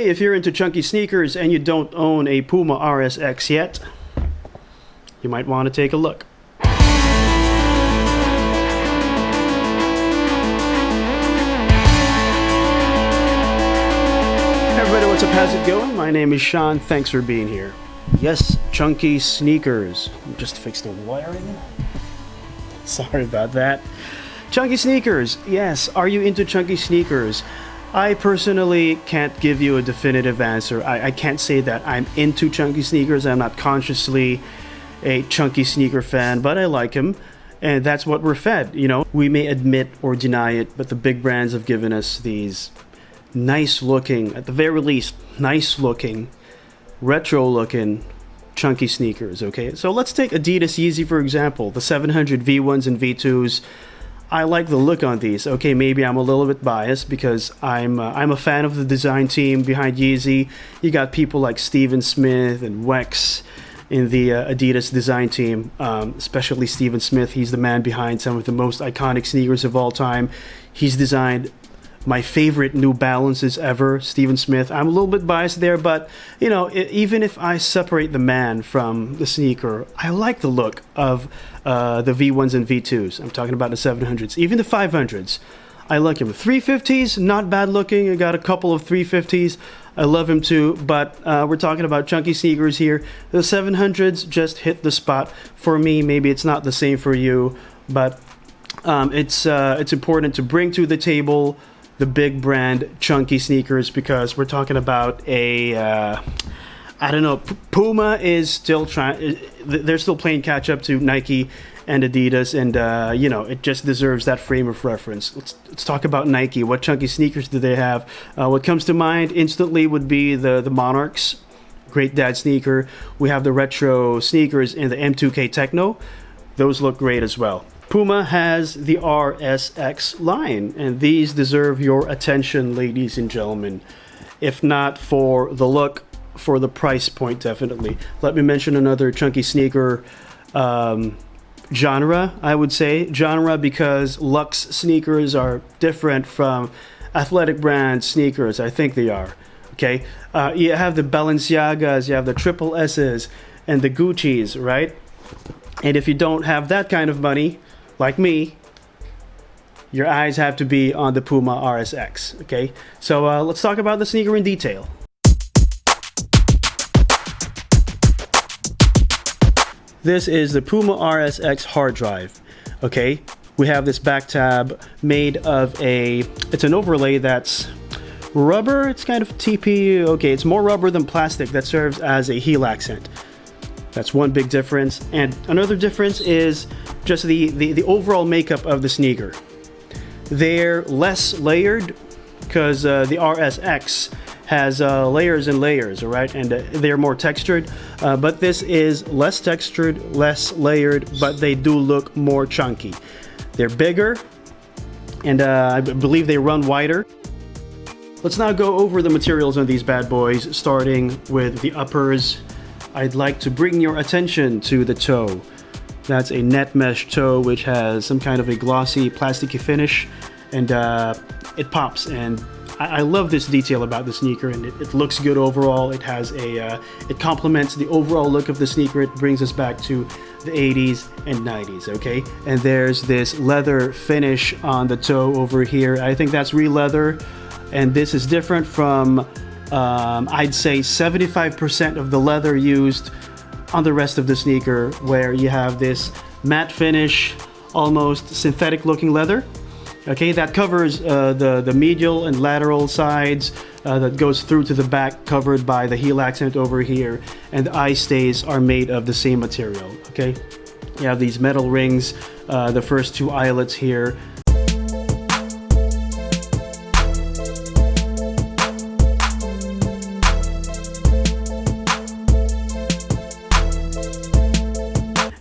Hey, if you're into chunky sneakers and you don't own a Puma RSX yet, you might want to take a look. Hey everybody, what's up? How's it going? My name is Sean. Thanks for being here. Yes, chunky sneakers. Just fixed the wiring. Sorry about that. Chunky sneakers. Yes, are you into chunky sneakers? I personally can't give you a definitive answer. I can't say that I'm into chunky sneakers. I'm not consciously a chunky sneaker fan, but I like them. And that's what we're fed, you know. We may admit or deny it, but the big brands have given us these nice looking, at the very least, nice looking, retro looking, chunky sneakers, okay? So let's take Adidas Yeezy, for example. The 700 V1s and V2s. I like the look on these. Okay, maybe I'm a little bit biased because I'm a fan of the design team behind Yeezy. You got people like Steven Smith and Wex in the Adidas design team, especially Steven Smith. He's the man behind some of the most iconic sneakers of all time. He's designed my favorite New Balances ever, Steven Smith. I'm a little bit biased there, but you know, even if I separate the man from the sneaker, I like the look of the V1s and V2s. I'm talking about the 700s, even the 500s. I like him. 350s, not bad looking. I got a couple of 350s. I love him too, but we're talking about chunky sneakers here. The 700s just hit the spot for me. Maybe it's not the same for you, but it's important to bring to the table the big brand chunky sneakers because we're talking about a I don't know, Puma is still trying, they're still playing catch up to Nike and Adidas, and you know, it just deserves that frame of reference. Let's talk about Nike. What chunky sneakers do they have? What comes to mind instantly would be the Monarchs, great dad sneaker. We have the retro sneakers in the M2K Techno. Those look great as well. Puma has the RSX line, and these deserve your attention, ladies and gentlemen. If not for the look, for the price point, definitely. Let me mention another chunky sneaker genre, I would say. Genre because Luxe sneakers are different from athletic brand sneakers. I think they are. Okay, you have the Balenciagas, you have the Triple S's, and the Gucci's, right? And if you don't have that kind of money, like me, your eyes have to be on the Puma RSX, okay? So let's talk about the sneaker in detail. This is the Puma RSX Hard Drive, okay? We have this back tab made of it's an overlay that's rubber. It's kind of TP, okay, it's more rubber than plastic that serves as a heel accent. That's one big difference. And another difference is just the overall makeup of the sneaker. They're less layered because the RSX has layers and layers, all right? And they're more textured. But this is less textured, less layered, but they do look more chunky. They're bigger, and I believe they run wider. Let's now go over the materials on these bad boys, starting with the uppers. I'd like to bring your attention to the toe. That's a net mesh toe which has some kind of a glossy plasticky finish, and it pops, and I love this detail about the sneaker, and it looks good overall. It has it complements the overall look of the sneaker. It brings us back to the 80s and 90s, okay? And there's this leather finish on the toe over here. I think that's real leather, and this is different from I'd say 75% of the leather used on the rest of the sneaker, where you have this matte finish, almost synthetic looking leather. Okay, that covers the medial and lateral sides, that goes through to the back, covered by the heel accent over here, and the eye stays are made of the same material. Okay, you have these metal rings, the first two eyelets here.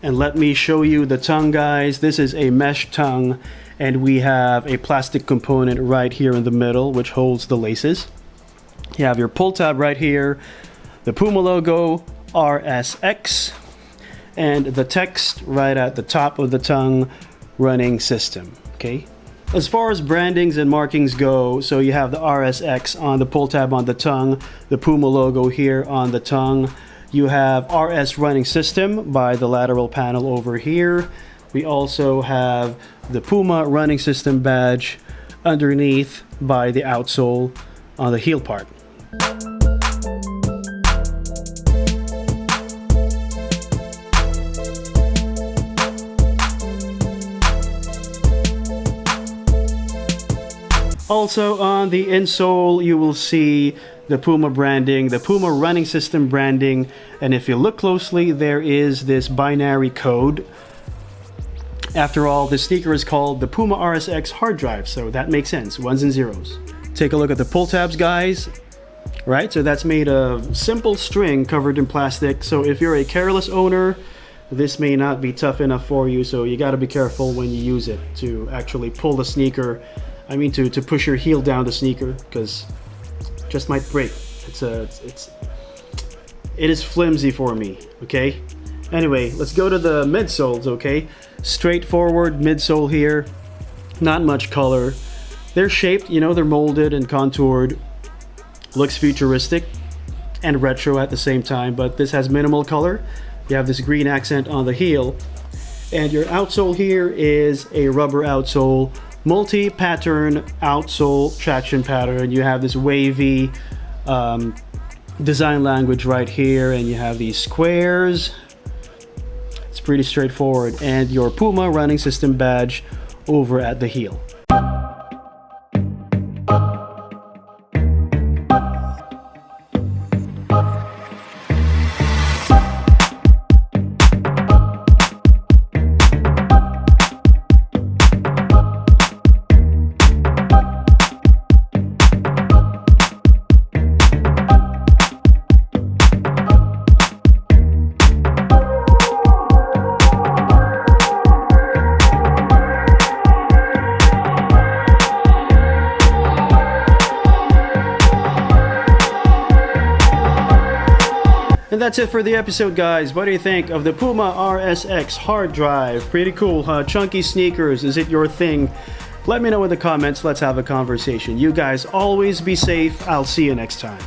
And let me show you the tongue, guys. This is a mesh tongue, and we have a plastic component right here in the middle which holds the laces. You have your pull tab right here, the Puma logo, RSX, and the text right at the top of the tongue, running system. Okay, As far as brandings and markings go, so you have the RSX on the pull tab on the tongue, the Puma logo here on the tongue. You have RS running system by the lateral panel over here. We also have the Puma running system badge underneath by the outsole on the heel part. Also on the insole you will see the Puma branding, the Puma running system branding, and if you look closely there is this binary code. After all, the sneaker is called the Puma RSX Hard Drive, so that makes sense, ones and zeros. Take a look at the pull tabs, guys. Right, so that's made of simple string covered in plastic, so if you're a careless owner, this may not be tough enough for you, so you got to be careful when you use it to actually pull the sneaker. I mean to push your heel down the sneaker, because it just might break. It is flimsy for me, okay? Anyway, let's go to the midsoles, okay? Straightforward midsole here, not much color. They're shaped, you know, they're molded and contoured. Looks futuristic and retro at the same time, but this has minimal color. You have this green accent on the heel, and your outsole here is a rubber outsole, multi-pattern outsole traction pattern. You have this wavy design language right here, and you have these squares. It's pretty straightforward, and your Puma running system badge over at the heel. And that's it for the episode, guys. What do you think of the Puma RSX Hard Drive? Pretty cool, huh? Chunky sneakers, is it your thing? Let me know in the comments. Let's have a conversation. You guys always be safe. I'll see you next time.